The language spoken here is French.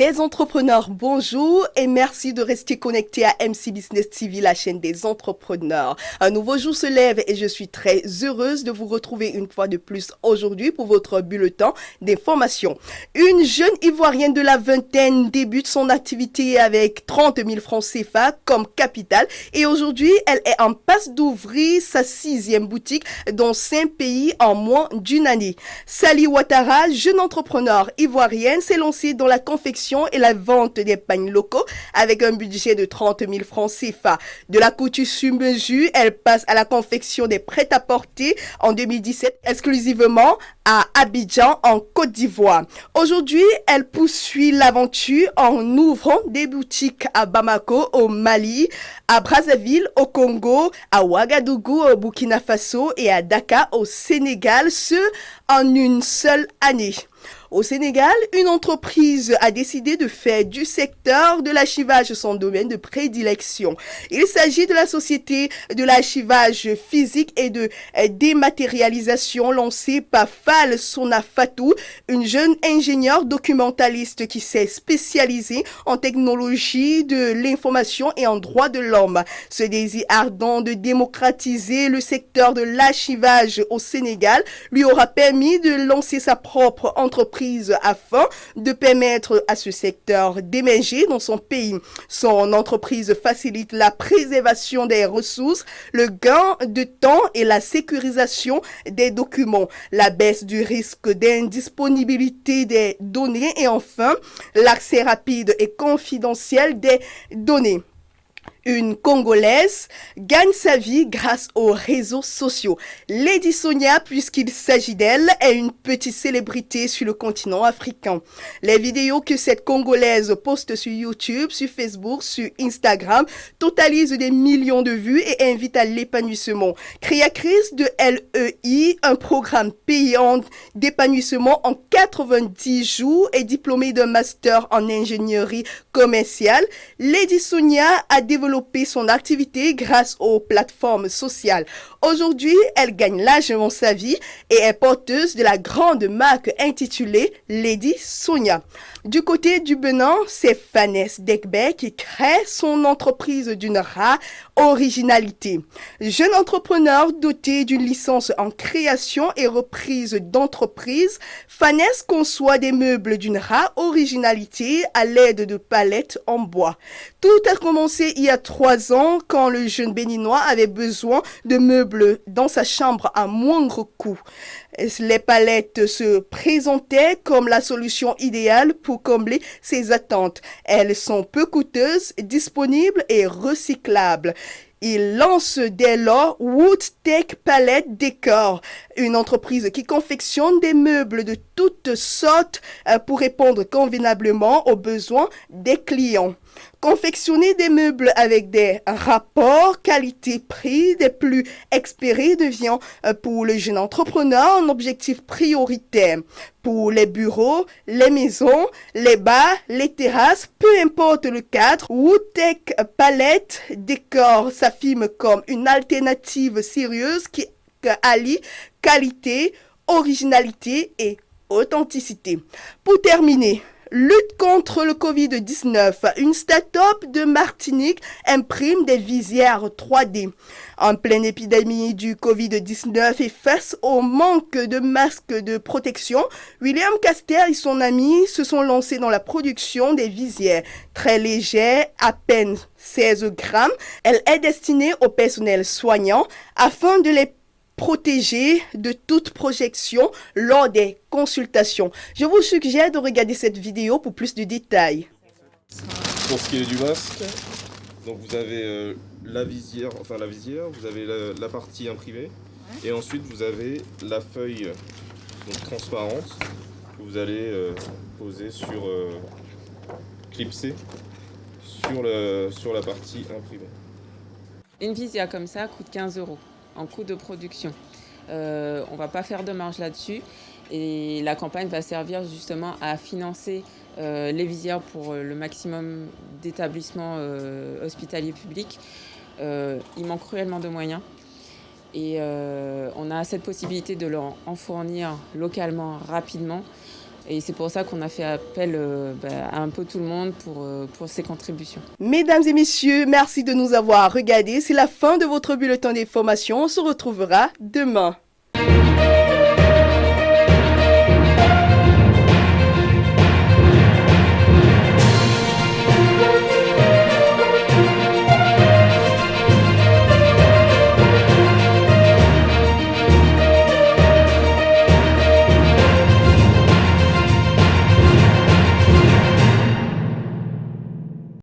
Les entrepreneurs, bonjour et merci de rester connectés à MC Business TV, la chaîne des entrepreneurs. Un nouveau jour se lève et je suis très heureuse de vous retrouver une fois de plus aujourd'hui pour votre bulletin d'information. Une jeune Ivoirienne de la vingtaine débute son activité avec 30 000 francs CFA comme capital et aujourd'hui, elle est en passe d'ouvrir sa 6e boutique dans 5 pays en moins d'une année. Sally Ouattara, jeune entrepreneur ivoirienne, s'est lancée dans la confection et la vente des pagnes locaux avec un budget de 30 000 francs CFA. De la couture sur mesure, elle passe à la confection des prêt-à-porter en 2017 exclusivement à Abidjan en Côte d'Ivoire. Aujourd'hui, elle poursuit l'aventure en ouvrant des boutiques à Bamako au Mali, à Brazzaville au Congo, à Ouagadougou au Burkina Faso et à Dakar au Sénégal, ce en une seule année. Au Sénégal, une entreprise a décidé de faire du secteur de l'archivage son domaine de prédilection. Il s'agit de la société de l'archivage physique et de dématérialisation lancée par Fall Sona Fatou, une jeune ingénieure documentaliste qui s'est spécialisée en technologie de l'information et en droits de l'homme. Ce désir ardent de démocratiser le secteur de l'archivage au Sénégal lui aura permis de lancer sa propre entreprise afin de permettre à ce secteur d'émerger dans son pays. Son entreprise facilite la préservation des ressources, le gain de temps et la sécurisation des documents, la baisse du risque d'indisponibilité des données et enfin l'accès rapide et confidentiel des données. Une Congolaise gagne sa vie grâce aux réseaux sociaux. Lady Sonia, puisqu'il s'agit d'elle, est une petite célébrité sur le continent africain. Les vidéos que cette Congolaise poste sur YouTube, sur Facebook, sur Instagram totalisent des millions de vues et invitent à l'épanouissement. Créatrice de LEI, un programme payant d'épanouissement en 90 jours et diplômée d'un master en ingénierie commerciale, Lady Sonia a développé son activité grâce aux plateformes sociales. Aujourd'hui, elle gagne largement sa vie et est porteuse de la grande marque intitulée Lady Sonia. Du côté du Bénin, c'est Fanès Dekbe qui crée son entreprise d'une rare originalité. Jeune entrepreneur doté d'une licence en création et reprise d'entreprise, Fanès conçoit des meubles d'une rare originalité à l'aide de palettes en bois. Tout a commencé il y a 3 ans quand le jeune béninois avait besoin de meubles dans sa chambre à moindre coût. Les palettes se présentaient comme la solution idéale pour combler ses attentes. Elles sont peu coûteuses, disponibles et recyclables. Il lance dès lors Woodtech Palette Décor, une entreprise qui confectionne des meubles de toutes sortes pour répondre convenablement aux besoins des clients. Confectionner des meubles avec des rapports qualité-prix des plus expérés devient pour le jeune entrepreneur un objectif prioritaire. Pour les bureaux, les maisons, les bars, les terrasses, peu importe le cadre, Woodtech Palette Décor s'affirme comme une alternative sérieuse qui allie qualité, originalité et authenticité. Pour terminer, lutte contre le Covid-19. Une start-up de Martinique imprime des visières 3D. En pleine épidémie du Covid-19 et face au manque de masques de protection, William Caster et son ami se sont lancés dans la production des visières. Très légères, à peine 16 grammes, elle est destinée au personnel soignant afin de les protéger de toute projection lors des consultations. Je vous suggère de regarder cette vidéo pour plus de détails. Pour ce qui est du masque, donc vous avez la visière, vous avez la partie imprimée, et ensuite vous avez la feuille donc, transparente que vous allez poser clipser sur la partie imprimée. Une visière comme ça coûte 15 € en coût de production. On ne va pas faire de marge là-dessus et la campagne va servir justement à financer les visières pour le maximum d'établissements hospitaliers publics. Il manque cruellement de moyens et on a cette possibilité de leur en fournir localement rapidement Et c'est pour ça qu'on a fait appel à un peu tout le monde pour ces contributions. Mesdames et messieurs, merci de nous avoir regardés. C'est la fin de votre bulletin d'information. On se retrouvera demain.